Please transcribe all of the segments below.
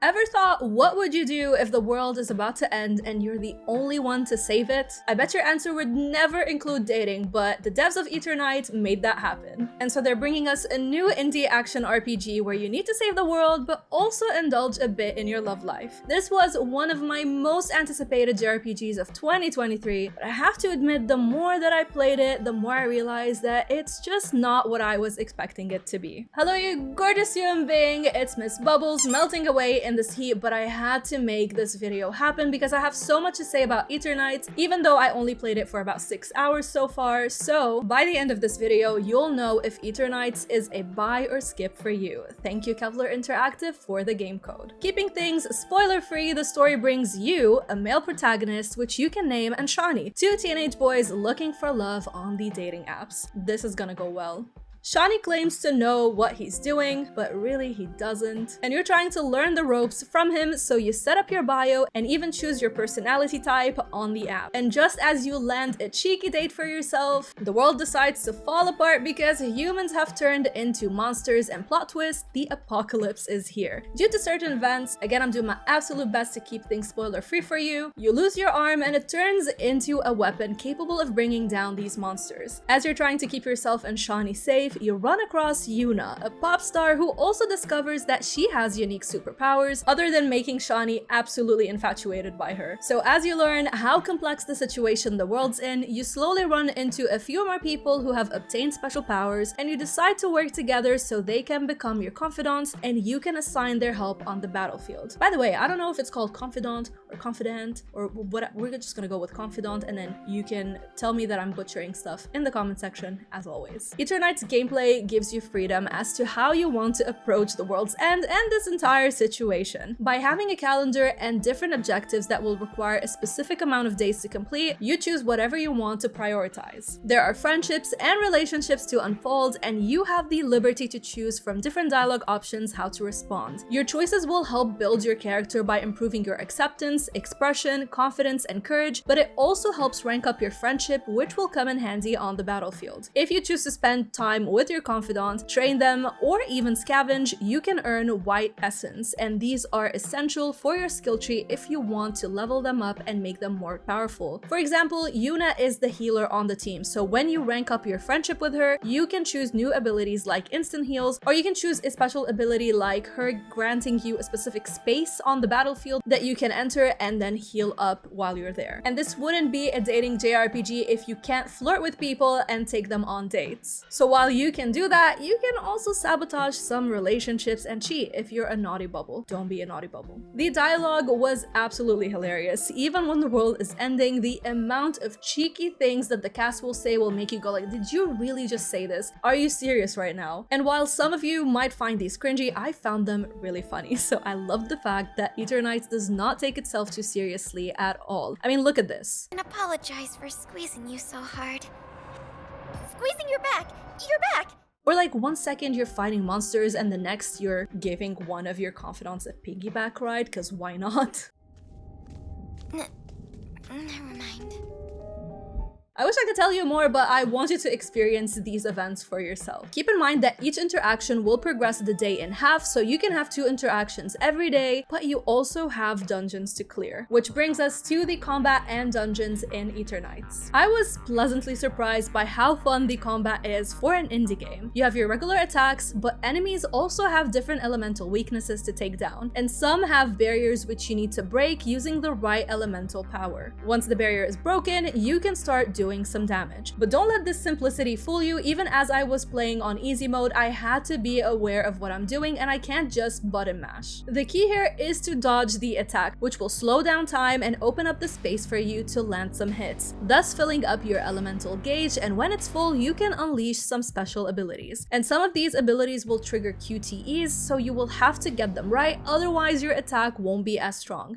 Ever thought, what would you do if the world is about to end and you're the only one to save it? I bet your answer would never include dating, but the devs of Eternights made that happen. And so they're bringing us a new indie action RPG where you need to save the world, but also indulge a bit in your love life. This was one of my most anticipated JRPGs of 2023, but I have to admit, the more that I played it, the more I realized that it's just not what I was expecting it to be. Hello you gorgeous human being, it's Miss Bubbles melting away in this heat, but I had to make this video happen because I have so much to say about Eternights, even though I only played it for about 6 hours so far. So by the end of this video, you'll know if Eternights is a buy or skip for you. Thank you Kevlar Interactive for the game code. Keeping things spoiler free, the story brings you a male protagonist, which you can name Anshani, two teenage boys looking for love on the dating apps. This is gonna go well. Shani claims to know what he's doing, but really he doesn't. And you're trying to learn the ropes from him, so you set up your bio and even choose your personality type on the app. And just as you land a cheeky date for yourself, the world decides to fall apart because humans have turned into monsters, and plot twist, the apocalypse is here. Due to certain events, again I'm doing my absolute best to keep things spoiler free for you, you lose your arm and it turns into a weapon capable of bringing down these monsters. As you're trying to keep yourself and Shani safe, you run across Yuna, a pop star who also discovers that she has unique superpowers other than making Shani absolutely infatuated by her. So as you learn how complex the situation the world's in, you slowly run into a few more people who have obtained special powers, and you decide to work together so they can become your confidants and you can assign their help on the battlefield. By the way, I don't know if it's called confidant or confidant or what, we're just gonna go with confidant, and then you can tell me that I'm butchering stuff in the comment section as always. Eternights gameplay gives you freedom as to how you want to approach the world's end and this entire situation. By having a calendar and different objectives that will require a specific amount of days to complete, you choose whatever you want to prioritize. There are friendships and relationships to unfold, and you have the liberty to choose from different dialogue options how to respond. Your choices will help build your character by improving your acceptance, expression, confidence, and courage, but it also helps rank up your friendship, which will come in handy on the battlefield. If you choose to spend time with your confidant, train them, or even scavenge, you can earn white essence, and these are essential for your skill tree if you want to level them up and make them more powerful. For example, Yuna is the healer on the team, so when you rank up your friendship with her, you can choose new abilities like instant heals, or you can choose a special ability like her granting you a specific space on the battlefield that you can enter and then heal up while you're there. And this wouldn't be a dating JRPG if you can't flirt with people and take them on dates. So while you can do that, you can also sabotage some relationships and cheat if you're a naughty bubble. Don't be a naughty bubble. The dialogue was absolutely hilarious. Even when the world is ending, the amount of cheeky things that the cast will say will make you go like, did you really just say this? Are you serious right now? And while some of you might find these cringy, I found them really funny. So I love the fact that Eternights does not take itself too seriously at all. I mean, look at this. And apologize for squeezing you so hard. Squeezing your back! Your back! Or like 1 second you're fighting monsters and the next you're giving one of your confidants a piggyback ride, cause why not? Never mind. I wish I could tell you more, but I want you to experience these events for yourself. Keep in mind that each interaction will progress the day in half, so you can have 2 interactions every day, but you also have dungeons to clear. Which brings us to the combat and dungeons in Eternights. I was pleasantly surprised by how fun the combat is for an indie game. You have your regular attacks, but enemies also have different elemental weaknesses to take down, and some have barriers which you need to break using the right elemental power. Once the barrier is broken, you can start doing some damage. But don't let this simplicity fool you. Even as I was playing on easy mode, I had to be aware of what I'm doing, and I can't just button mash. The key here is to dodge the attack, which will slow down time and open up the space for you to land some hits, thus filling up your elemental gauge, and when it's full, you can unleash some special abilities. And some of these abilities will trigger QTEs, so you will have to get them right, otherwise your attack won't be as strong.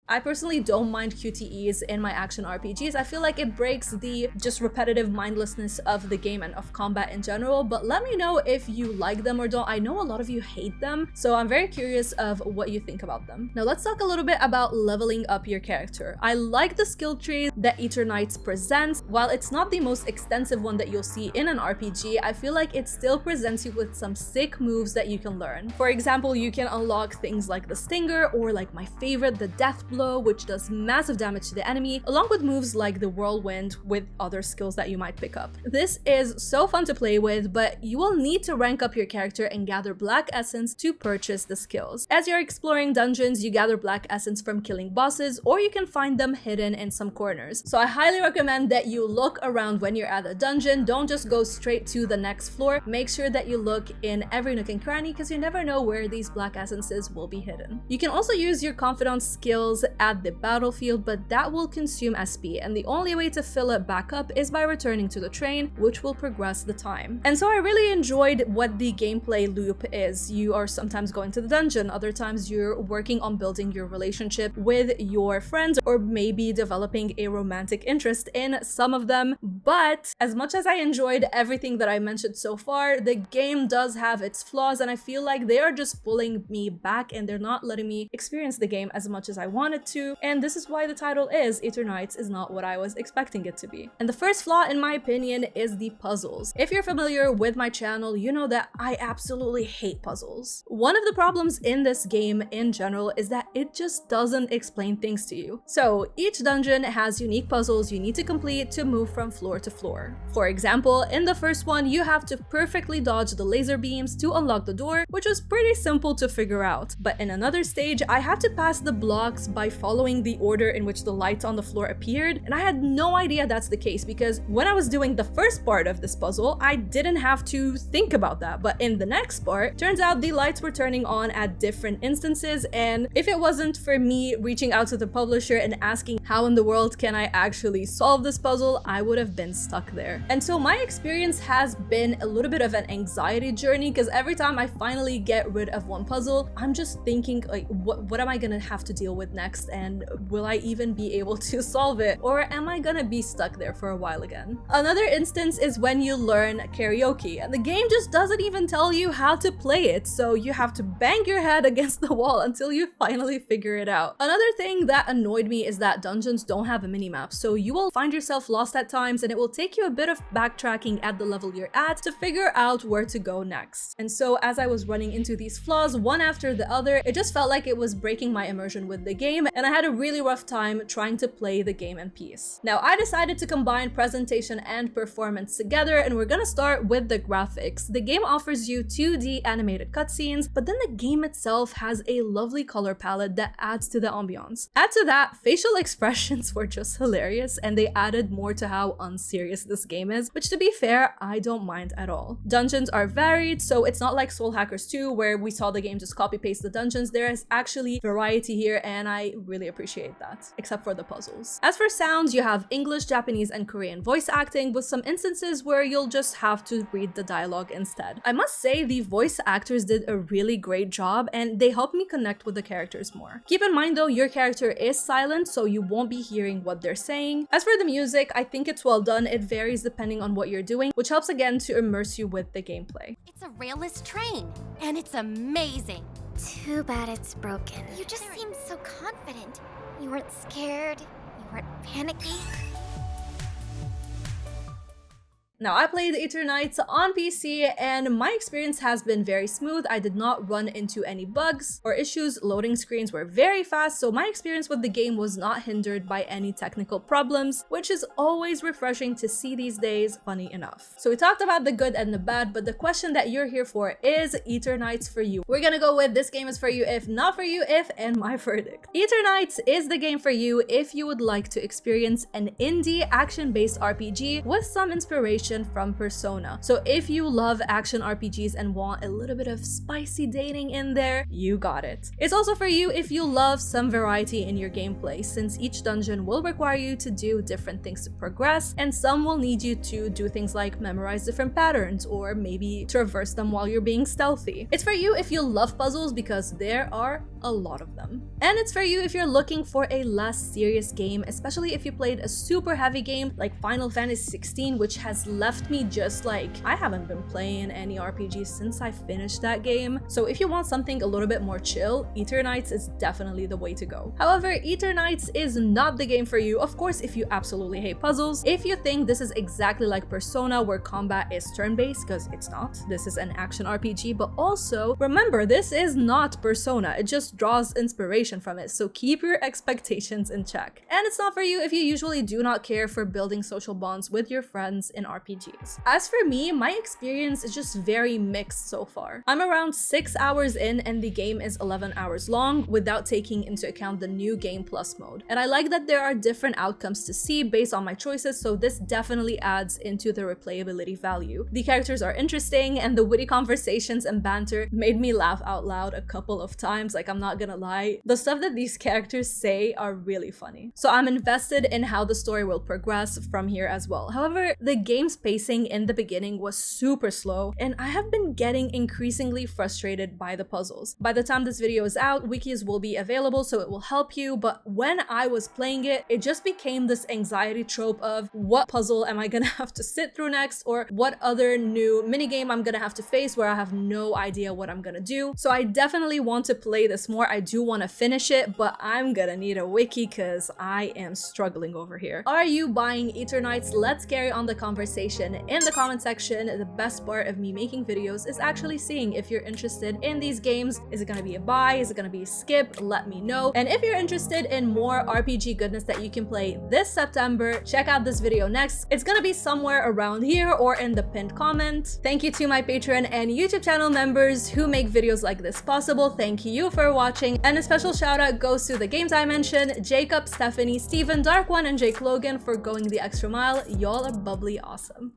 I personally don't mind QTEs in my action RPGs. I feel like it breaks the just repetitive mindlessness of the game and of combat in general, but let me know if you like them or don't. I know a lot of you hate them, so I'm very curious of what you think about them. Now let's talk a little bit about leveling up your character. I like the skill tree that Eternights presents. While it's not the most extensive one that you'll see in an RPG, I feel like it still presents you with some sick moves that you can learn. For example, you can unlock things like the Stinger, or like my favorite, the Death Blow, which does massive damage to the enemy, along with moves like the Whirlwind with other skills that you might pick up. This is so fun to play with, but you will need to rank up your character and gather Black Essence to purchase the skills. As you're exploring dungeons, you gather Black Essence from killing bosses, or you can find them hidden in some corners. So I highly recommend that you look around when you're at a dungeon. Don't just go straight to the next floor. Make sure that you look in every nook and cranny, because you never know where these Black Essences will be hidden. You can also use your Confidant skills at the battlefield, but that will consume SP, and the only way to fill it back up is by returning to the train, which will progress the time. And so I really enjoyed what the gameplay loop is. You are sometimes going to the dungeon, other times you're working on building your relationship with your friends, or maybe developing a romantic interest in some of them. But as much as I enjoyed everything that I mentioned so far, the game does have its flaws, and I feel like they are just pulling me back and they're not letting me experience the game as much as I wanted to. And this is why the title is Eternights is not what I was expecting it to be. And the first flaw, in my opinion, is the puzzles. If you're familiar with my channel, you know that I absolutely hate puzzles. One of the problems in this game in general is that it just doesn't explain things to you. So each dungeon has unique puzzles you need to complete to move from floor to floor. For example, in the first one, you have to perfectly dodge the laser beams to unlock the door, which was pretty simple to figure out. But in another stage, I had to pass the blocks by following the order in which the lights on the floor appeared, and I had no idea that's the case, because when I was doing the first part of this puzzle, I didn't have to think about that. But in the next part, turns out the lights were turning on at different instances, and if it wasn't for me reaching out to the publisher and asking how in the world can I actually solve this puzzle, I would have been stuck there. And so my experience has been a little bit of an anxiety journey, because every time I finally get rid of one puzzle, I'm just thinking like, what am I gonna have to deal with next, and will I even be able to solve it, or am I gonna be stuck there for a while again? Another instance is when you learn karaoke, and the game just doesn't even tell you how to play it, so you have to bang your head against the wall until you finally figure it out. Another thing that annoyed me is that dungeons don't have a minimap, so you will find yourself lost at times, and it will take you a bit of backtracking at the level you're at to figure out where to go next. And so as I was running into these flaws one after the other, it just felt like it was breaking my immersion with the game, and I had a really rough time trying to play the game in peace. Now I decided to combine presentation and performance together, and we're gonna start with the graphics. The game offers you 2D animated cutscenes, but then the game itself has a lovely color palette that adds to the ambiance. Add to that, facial expressions were just hilarious, and they added more to how unserious this game is, which to be fair, I don't mind at all. Dungeons are varied, so it's not like Soul Hackers 2 where we saw the game just copy paste the dungeons. There is actually variety here, and I really appreciate that, except for the puzzles. As for sounds, you have English, Japanese, and Korean voice acting, with some instances where you'll just have to read the dialogue instead. I must say the voice actors did a really great job, and they helped me connect with the characters more. Keep in mind though, your character is silent, so you won't be hearing what they're saying. As for the music, I think it's well done. It varies depending on what you're doing, which helps again to immerse you with the gameplay. It's a railless train, and it's amazing. Too bad it's broken. You just seemed so confident. You weren't scared. You weren't panicky. Now, I played Eternights on PC, and my experience has been very smooth. I did not run into any bugs or issues. Loading screens were very fast, so my experience with the game was not hindered by any technical problems, which is always refreshing to see these days, funny enough. So we talked about the good and the bad, but the question that you're here for is Eternights for you? We're gonna go with this game is for you if, not for you if, and my verdict. Eternights is the game for you if you would like to experience an indie action-based RPG with some inspiration inspiration from Persona. So if you love action RPGs and want a little bit of spicy dating in there, you got it. It's also for you if you love some variety in your gameplay, since each dungeon will require you to do different things to progress, and some will need you to do things like memorize different patterns or maybe traverse them while you're being stealthy. It's for you if you love puzzles, because there are a lot of them. And it's for you if you're looking for a less serious game, especially if you played a super heavy game like Final Fantasy XVI, which has left me just like, I haven't been playing any RPG since I finished that game. So if you want something a little bit more chill, Eternights is definitely the way to go. However, Eternights is not the game for you, of course, if you absolutely hate puzzles. If you think this is exactly like Persona where combat is turn-based, because it's not. This is an action RPG, but also remember, this is not Persona. It just draws inspiration from it, so keep your expectations in check. And it's not for you if you usually do not care for building social bonds with your friends in RPGs. As for me, my experience is just very mixed so far. I'm around 6 hours in and the game is 11 hours long without taking into account the new Game Plus mode. And I like that there are different outcomes to see based on my choices, so this definitely adds into the replayability value. The characters are interesting and the witty conversations and banter made me laugh out loud a couple of times, like I'm not gonna lie. The stuff that these characters say are really funny. So I'm invested in how the story will progress from here as well. However, the game's pacing in the beginning was super slow and I have been getting increasingly frustrated by the puzzles. By the time this video is out, wikis will be available so it will help you, but when I was playing it, it just became this anxiety trope of what puzzle am I gonna have to sit through next, or what other new minigame I'm gonna have to face where I have no idea what I'm gonna do. So I definitely want to play this more. I do want to finish it, but I'm gonna need a wiki because I am struggling over here. Are you buying Eternights? Let's carry on the conversation in the comment section. The best part of me making videos is actually seeing if you're interested in these games. Is it gonna be a buy? Is it gonna be a skip? Let me know. And if you're interested in more RPG goodness that you can play this September, check out this video next. It's gonna be somewhere around here or in the pinned comment. Thank you to my Patreon and YouTube channel members who make videos like this possible. Thank you for watching, and a special shout out goes to the games I mentioned: Jacob, Stephanie, Steven, Dark One, and Jake Logan for going the extra mile. Y'all are bubbly awesome.